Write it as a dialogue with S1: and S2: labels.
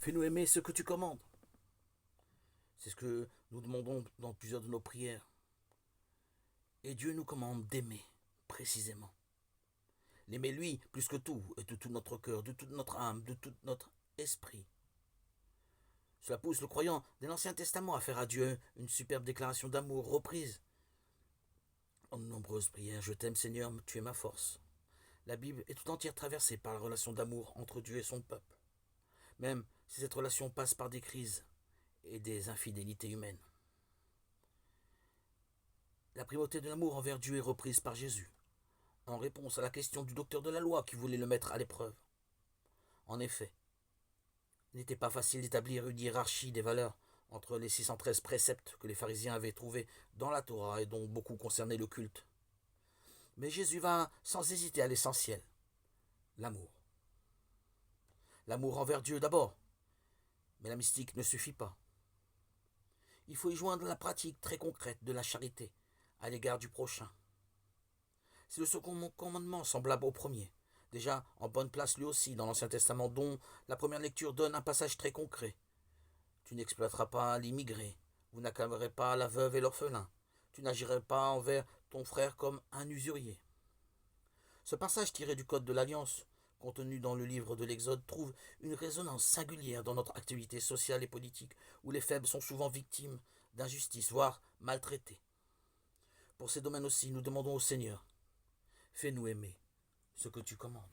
S1: Fais-nous aimer ce que tu commandes. C'est ce que nous demandons dans plusieurs de nos prières. Et Dieu nous commande d'aimer, précisément. L'aimer lui plus que tout, et de tout notre cœur, de toute notre âme, de tout notre esprit. Cela pousse le croyant de l'Ancien Testament à faire à Dieu une superbe déclaration d'amour reprise en de nombreuses prières. Je t'aime Seigneur, tu es ma force. La Bible est tout entière traversée par la relation d'amour entre Dieu et son peuple, même si cette relation passe par des crises et des infidélités humaines. La primauté de l'amour envers Dieu est reprise par Jésus, en réponse à la question du docteur de la loi qui voulait le mettre à l'épreuve. En effet, il n'était pas facile d'établir une hiérarchie des valeurs entre les 613 préceptes que les pharisiens avaient trouvés dans la Torah et dont beaucoup concernaient le culte. Mais Jésus va sans hésiter à l'essentiel, l'amour. L'amour envers Dieu d'abord, mais la mystique ne suffit pas. Il faut y joindre la pratique très concrète de la charité à l'égard du prochain. C'est le second commandement semblable au premier, déjà en bonne place lui aussi dans l'Ancien Testament, dont la première lecture donne un passage très concret. Tu n'exploiteras pas l'immigré, vous n'acclamerez pas la veuve et l'orphelin, tu n'agiras pas envers ton frère comme un usurier. Ce passage tiré du Code de l'Alliance, contenu dans le livre de l'Exode, trouve une résonance singulière dans notre activité sociale et politique, où les faibles sont souvent victimes d'injustice, voire maltraités. Pour ces domaines aussi, nous demandons au Seigneur, fais-nous aimer ce que tu commandes.